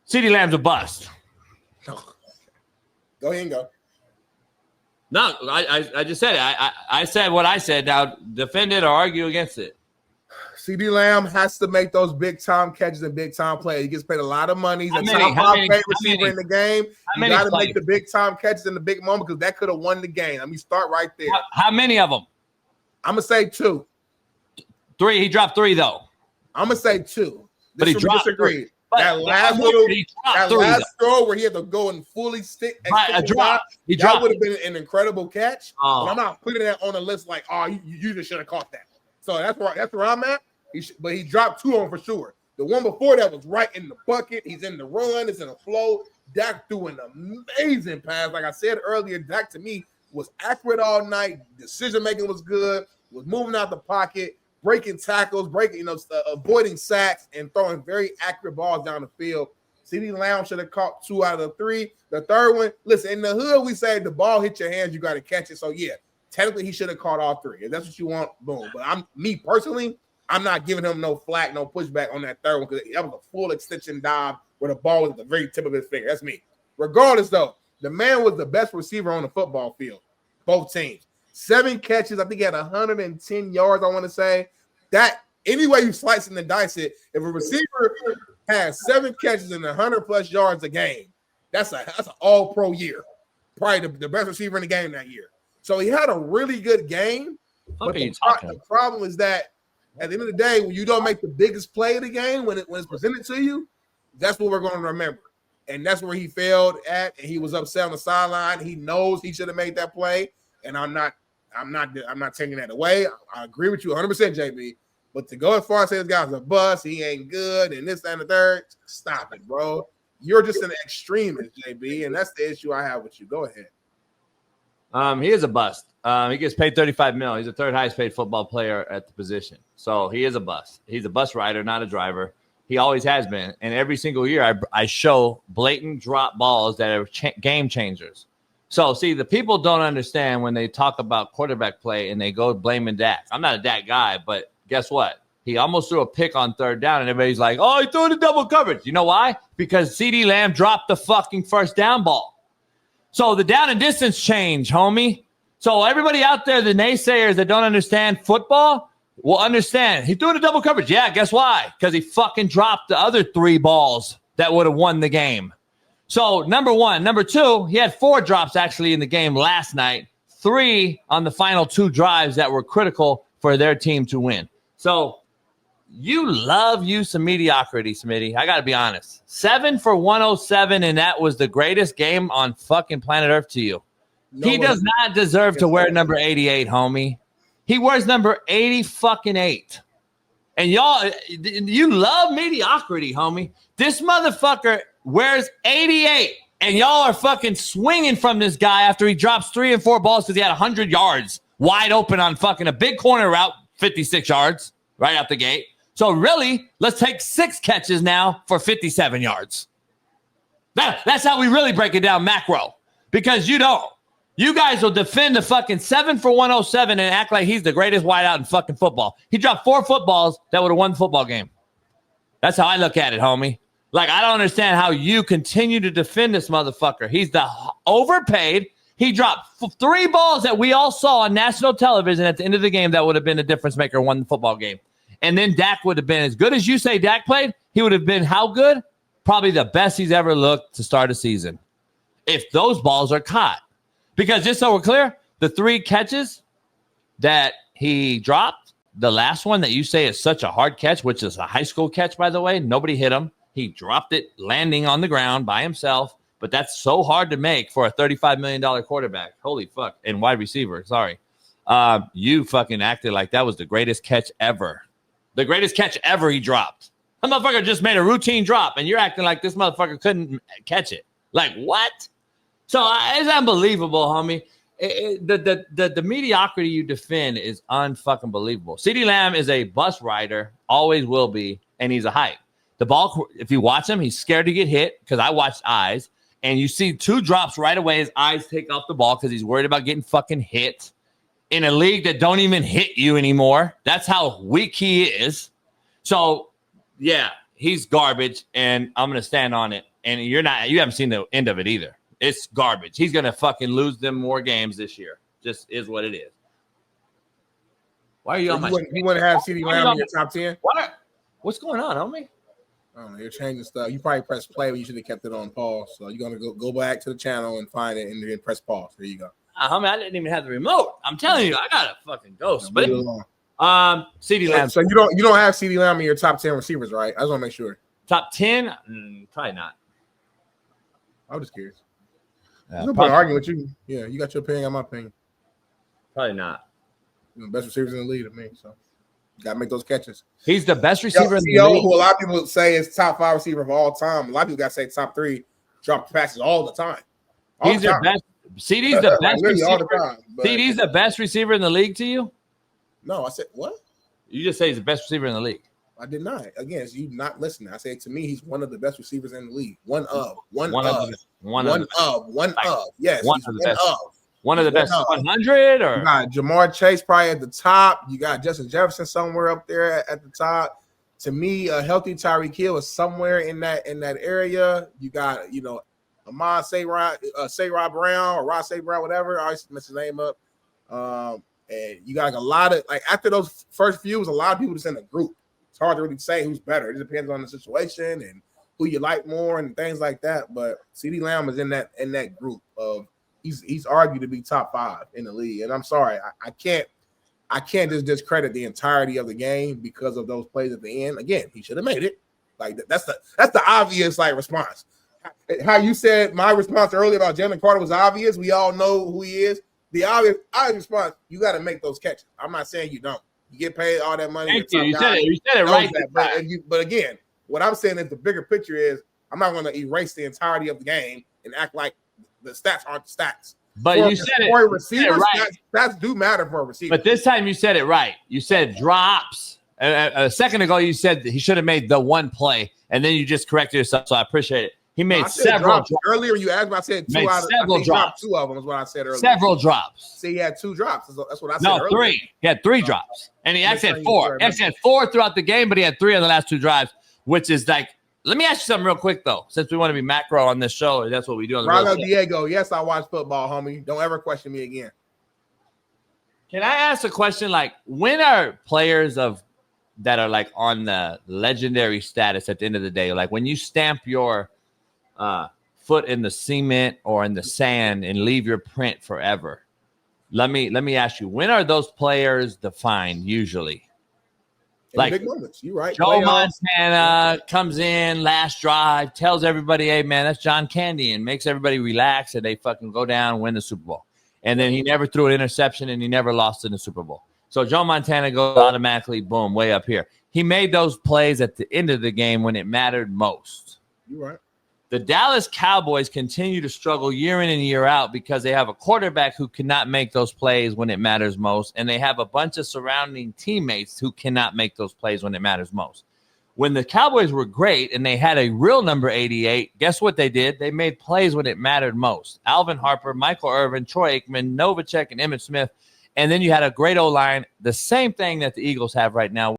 CeeDee Lamb's a bust. Go ahead and go. No, I just said it. I said what I said. Now defend it or argue against it. CeeDee Lamb has to make those big-time catches and big-time plays. He gets paid a lot of money. He's a top 5 favorite receiver in the game. You got to make the big-time catches in the big moment because that could have won the game. Let me start right there. How many of them? I'm going to say 2. 3. He dropped 3, though. I'm going to say 2. But he dropped 3. That last throw where he had to go and fully stick and a drop. That would have been an incredible catch. But I'm not putting that on the list like, you just should have caught that. So that's where I'm at. But he dropped 2 on for sure. The one before that was right in the bucket. He's in the run. It's in the flow. Dak threw an amazing pass. Like I said earlier, Dak to me was accurate all night. Decision making was good. Was moving out the pocket, breaking tackles, avoiding sacks, and throwing very accurate balls down the field. CeeDee Lamb should have caught 2 out of the 3. The third one, listen, in the hood we say the ball hit your hands, you got to catch it. So yeah, technically he should have caught all 3. If that's what you want, boom. But I'm not giving him no flack, no pushback on that third one because that was a full extension dive where the ball was at the very tip of his finger. That's me. Regardless, though, the man was the best receiver on the football field, both teams. 7 catches. I think he had 110 yards, I want to say. That, any way you slice and dice it, if a receiver has 7 catches and 100-plus yards a game, that's an all-pro year. Probably the best receiver in the game that year. So he had a really good game. But the problem is that at the end of the day, when you don't make the biggest play of the game, when it's presented to you, that's what we're going to remember. And that's where he failed at, and he was upset on the sideline. He knows he should have made that play, and I'm not taking that away. I agree with you 100%, JB. But to go as far as say this guy's a bust, he ain't good, and this, that, and the third, stop it, bro. You're just an extremist, JB, and that's the issue I have with you. Go ahead. He is a bust. He gets paid $35 million. He's the 3rd highest paid football player at the position. So he is a bust. He's a bus rider, not a driver. He always has been. And every single year I show blatant drop balls that are game changers. So, see, the people don't understand when they talk about quarterback play and they go blaming Dak. I'm not a Dak guy, but guess what? He almost threw a pick on 3rd down, and everybody's like, oh, he threw the double coverage. You know why? Because CeeDee Lamb dropped the fucking first down ball. So the down and distance change, homie. So everybody out there, the naysayers that don't understand football will understand. He threw in a double coverage. Yeah, guess why? Because he fucking dropped the other 3 balls that would have won the game. So, number 1. Number 2, he had 4 drops actually in the game last night. 3 on the final 2 drives that were critical for their team to win. So, you love you some mediocrity, Smitty. I got to be honest. 7 for 107, and that was the greatest game on fucking planet Earth to you. He does not deserve to wear number 88, homie. He wears number 80-fucking-8. And y'all, you love mediocrity, homie. This motherfucker wears 88, and y'all are fucking swinging from this guy after he drops 3 and 4 balls because he had 100 yards wide open on fucking a big corner route, 56 yards right out the gate. So really, let's take 6 catches now for 57 yards. That's how we really break it down macro, because you don't. You guys will defend the fucking 7 for 107 and act like he's the greatest wideout in fucking football. He dropped 4 footballs that would have won the football game. That's how I look at it, homie. Like, I don't understand how you continue to defend this motherfucker. He's the overpaid. He dropped 3 balls that we all saw on national television at the end of the game that would have been a difference maker, won the football game. And then Dak would have been as good as you say Dak played. He would have been how good? Probably the best he's ever looked to start a season. If those balls are caught. Because just so we're clear, the 3 catches that he dropped, the last one that you say is such a hard catch, which is a high school catch, by the way, nobody hit him. He dropped it landing on the ground by himself, but that's so hard to make for a $35 million quarterback. Holy fuck. And wide receiver, sorry. You fucking acted like that was the greatest catch ever. The greatest catch ever he dropped. That motherfucker just made a routine drop, and you're acting like this motherfucker couldn't catch it. Like, what? So it's unbelievable, homie. The mediocrity you defend is unfucking believable. CeeDee Lamb is a bus rider, always will be, and he's a hype. The ball, if you watch him, he's scared to get hit because I watched eyes, and you see 2 drops right away. His eyes take off the ball because he's worried about getting fucking hit in a league that don't even hit you anymore. That's how weak he is. So, yeah, he's garbage, and I'm going to stand on it. And you haven't seen the end of it either. It's garbage. He's going to fucking lose them more games this year. Just is what it is. Why are you on my screen? You wouldn't have CeeDee Lamb in your top 10? What's going on, homie? I don't know. You're changing stuff. You probably pressed play, but you should have kept it on pause. So you're going to go back to the channel and find it and then press pause. There you go. Homie, I didn't even have the remote. I'm telling you, I got a fucking ghost. But CeeDee Lamb. So you don't have CeeDee Lamb in your top 10 receivers, right? I just want to make sure. Top 10? Probably not. I'm just curious. I'm not arguing with you. Yeah, you got your opinion, I got my opinion. Probably not. Best receivers in the league to me, so you got to make those catches. He's the best receiver in the league. Who a lot of people say is top 5 receiver of all time. A lot of people got to say top 3, drop passes all the time. He's the best. CeeDee's the best receiver. All the time, CeeDee's the best receiver in the league to you? No, I said what? You just say he's the best receiver in the league. I did not. Again, it's you not listening. I said to me, he's one of the best receivers in the league. One of. Yes, one of the best 100 or you got Jamar Chase probably at the top. You got Justin Jefferson somewhere up there at the top. To me, a healthy Tyreek Hill is somewhere in that area. You got Ahmad Sayrod Brown or Ross A. Brown, whatever. I always mess his name up. And you got a lot of after those first few, was a lot of people just in a group. It's hard to really say who's better. It depends on the situation and who you like more and things like that. But CeeDee Lamb is in that group of he's argued to be top 5 in the league. And I'm sorry, I can't just discredit the entirety of the game because of those plays at the end. Again, he should have made it. That's the obvious response. How you said my response earlier about Jalen Carter was obvious. We all know who he is. The obvious response, you got to make those catches. I'm not saying you don't. You get paid all that money. Thank you. You said it right. But again, what I'm saying is the bigger picture is I'm not going to erase the entirety of the game and act like the stats aren't the stats. But you said it right. Stats do matter for a receiver. But this time you said it right. You said drops. A second ago you said that he should have made the one play, and then you just corrected yourself. So I appreciate it. He made several drops. Earlier you asked me, I said two out of several drops. 2 of them is what I said earlier. Several drops. See, he had 2 drops. That's what I said earlier. No, 3. He had 3 drops. And he actually had 4. He actually had 4 throughout the game, but he had 3 on the last 2 drives, which is let me ask you something real quick, though, since we want to be macro on this show, or that's what we do on the Ronald Diego, yes, I watch football, homie. Don't ever question me again. Can I ask a question? When are players that are on the legendary status at the end of the day? When you stamp your foot in the cement or in the sand and leave your print forever. Let me ask you, when are those players defined usually? Big moments. You're right. Joe Montana comes in last drive, tells everybody, hey man, that's John Candy, and makes everybody relax, and they fucking go down and win the Super Bowl. And then he never threw an interception and he never lost in the Super Bowl. So Joe Montana goes automatically, boom, way up here. He made those plays at the end of the game when it mattered most. You're right. The Dallas Cowboys continue to struggle year in and year out because they have a quarterback who cannot make those plays when it matters most, and they have a bunch of surrounding teammates who cannot make those plays when it matters most. When the Cowboys were great and they had a real number 88, guess what they did? They made plays when it mattered most. Alvin Harper, Michael Irvin, Troy Aikman, Novacek, and Emmitt Smith, and then you had a great O-line, the same thing that the Eagles have right now.